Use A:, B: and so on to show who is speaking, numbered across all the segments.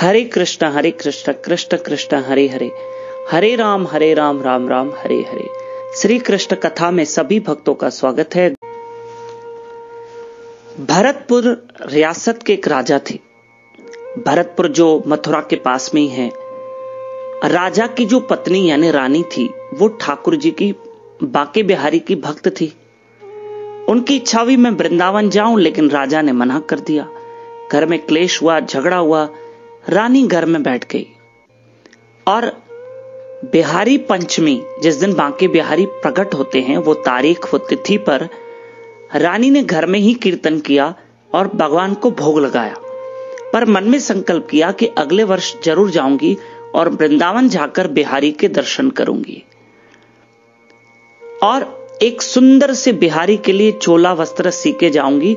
A: हरे कृष्ण कृष्ण कृष्ण हरे हरे, हरे राम राम राम हरे हरे। श्री कृष्ण कथा में सभी भक्तों का स्वागत है। भरतपुर रियासत के एक राजा थे। भरतपुर जो मथुरा के पास में ही है। राजा की जो पत्नी यानी रानी थी वो ठाकुर जी की बांके बिहारी की भक्त थी। उनकी इच्छा हुई मैं वृंदावन जाऊं, लेकिन राजा ने मना कर दिया। घर में क्लेश हुआ, झगड़ा हुआ। रानी घर में बैठ गई और बिहारी पंचमी, जिस दिन बांके बिहारी प्रकट होते हैं, वो तारीख वो तिथि पर रानी ने घर में ही कीर्तन किया और भगवान को भोग लगाया। पर मन में संकल्प किया कि अगले वर्ष जरूर जाऊंगी और वृंदावन जाकर बिहारी के दर्शन करूंगी और एक सुंदर से बिहारी के लिए चोला वस्त्र सीके जाऊंगी,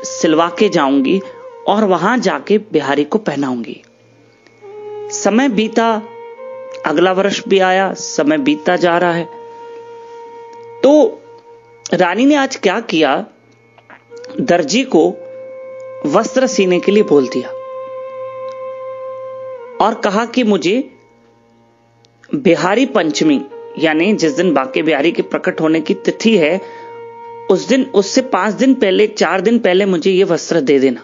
A: सिलवा के जाऊंगी और वहां जाके बिहारी को पहनाऊंगी। समय बीता, अगला वर्ष भी आया, समय बीतता जा रहा है। तो रानी ने आज क्या किया, दर्जी को वस्त्र सीने के लिए बोल दिया और कहा कि मुझे बिहारी पंचमी यानी जिस दिन बांके बिहारी के प्रकट होने की तिथि है, उस दिन उससे 5 दिन पहले, 4 दिन पहले मुझे ये वस्त्र दे देना।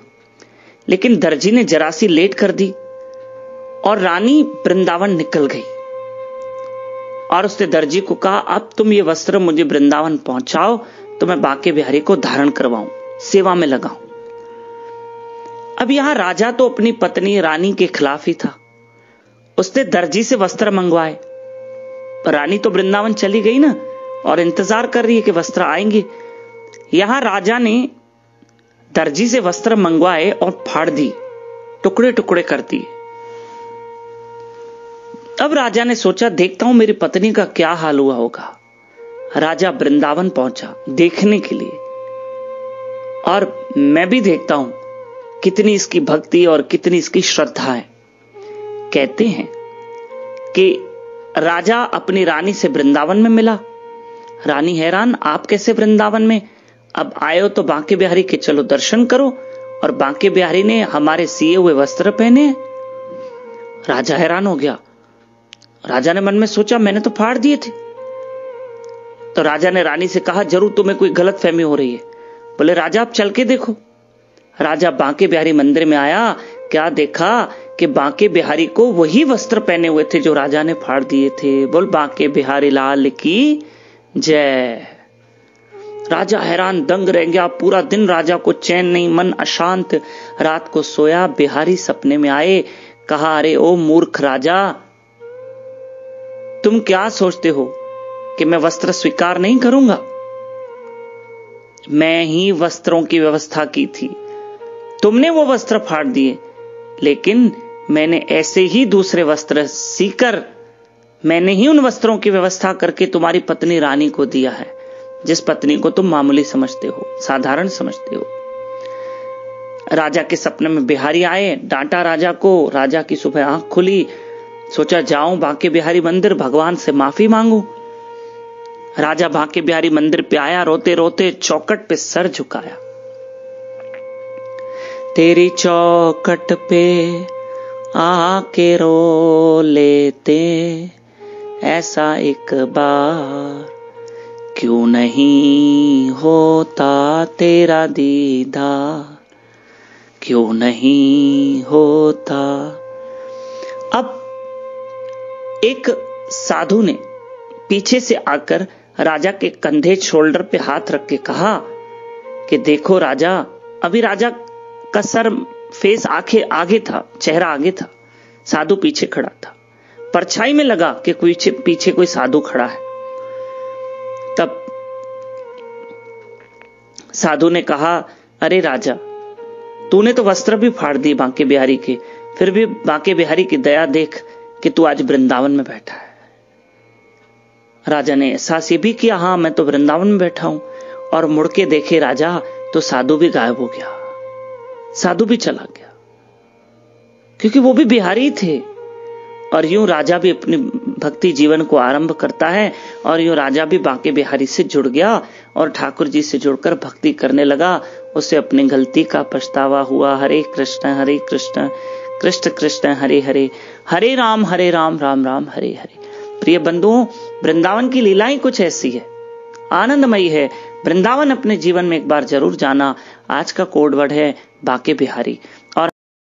A: लेकिन दर्जी ने जरा सी लेट कर दी और रानी वृंदावन निकल गई और उसने दर्जी को कहा, अब तुम ये वस्त्र मुझे वृंदावन पहुंचाओ तो मैं बांके बिहारी को धारण करवाऊं, सेवा में लगाऊं। अब यहां राजा तो अपनी पत्नी रानी के खिलाफ ही था। उसने दर्जी से वस्त्र मंगवाए। रानी तो वृंदावन चली गई ना और इंतजार कर रही है कि वस्त्र आएंगे। यहां राजा ने दर्जी से वस्त्र मंगवाए और फाड़ दी, टुकड़े टुकड़े कर दिए। अब राजा ने सोचा, देखता हूं मेरी पत्नी का क्या हाल हुआ होगा। राजा वृंदावन पहुंचा देखने के लिए और मैं भी देखता हूं कितनी इसकी भक्ति और कितनी इसकी श्रद्धा है। कहते हैं कि राजा अपनी रानी से वृंदावन में मिला। रानी हैरान, आप कैसे वृंदावन में? अब आए हो तो बांके बिहारी के चलो दर्शन करो, और बांके बिहारी ने हमारे सिए हुए वस्त्र पहने। राजा हैरान हो गया। राजा ने मन में सोचा, मैंने तो फाड़ दिए थे। तो राजा ने रानी से कहा, जरूर तुम्हें कोई गलतफहमी हो रही है। बोले, राजा आप चल के देखो। राजा बांके बिहारी मंदिर में आया। क्या देखा कि बांके बिहारी को वही वस्त्र पहने हुए थे जो राजा ने फाड़ दिए थे। बोल बांके बिहारी लाल की जय। राजा हैरान दंग रह गया। पूरा दिन राजा को चैन नहीं, मन अशांत। रात को सोया, बिहारी सपने में आए। कहा, अरे ओ मूर्ख राजा, तुम क्या सोचते हो कि मैं वस्त्र स्वीकार नहीं करूंगा? मैं ही वस्त्रों की व्यवस्था की थी। तुमने वो वस्त्र फाड़ दिए, लेकिन मैंने ऐसे ही दूसरे वस्त्र सीकर, मैंने ही उन वस्त्रों की व्यवस्था करके तुम्हारी पत्नी रानी को दिया है, जिस पत्नी को तुम मामूली समझते हो, साधारण समझते हो। राजा के सपने में बिहारी आए, डांटा राजा को। राजा की सुबह आंख खुली। सोचा, जाऊं बांके बिहारी मंदिर, भगवान से माफी मांगू। राजा बांके बिहारी मंदिर पे आया, रोते रोते चौखट पे सर झुकाया। तेरी चौखट पे आके रो लेते, ऐसा एक बार क्यों नहीं होता तेरा दीदार, क्यों नहीं होता। अब एक साधु ने पीछे से आकर राजा के कंधे, शोल्डर पे हाथ रख के कहा कि देखो राजा। अभी राजा का सर, फेस आंखें आगे था, चेहरा आगे था, साधु पीछे खड़ा था। परछाई में लगा कि पीछे कोई साधु खड़ा है। तब साधु ने कहा, अरे राजा, तूने तो वस्त्र भी फाड़ दिए बांके बिहारी के, फिर भी बांके बिहारी की दया देख कि तू आज वृंदावन में बैठा है। राजा ने एहसास ये भी किया, हां मैं तो वृंदावन में बैठा हूं। और मुड़ के देखे राजा तो साधु भी गायब हो गया, साधु भी चला गया, क्योंकि वो भी बिहारी थे। और यूं राजा भी अपनी भक्ति जीवन को आरंभ करता है और यूं राजा भी बांके बिहारी से जुड़ गया और ठाकुर जी से जुड़कर भक्ति करने लगा। उसे अपनी गलती का पछतावा हुआ। हरे कृष्ण कृष्ण कृष्ण हरे हरे, हरे राम राम राम हरे हरे। प्रिय बंधुओं, वृंदावन की लीलाएं कुछ ऐसी है, आनंदमयी है। वृंदावन अपने जीवन में एक बार जरूर जाना। आज का कोड वर्ड है बाके बिहारी।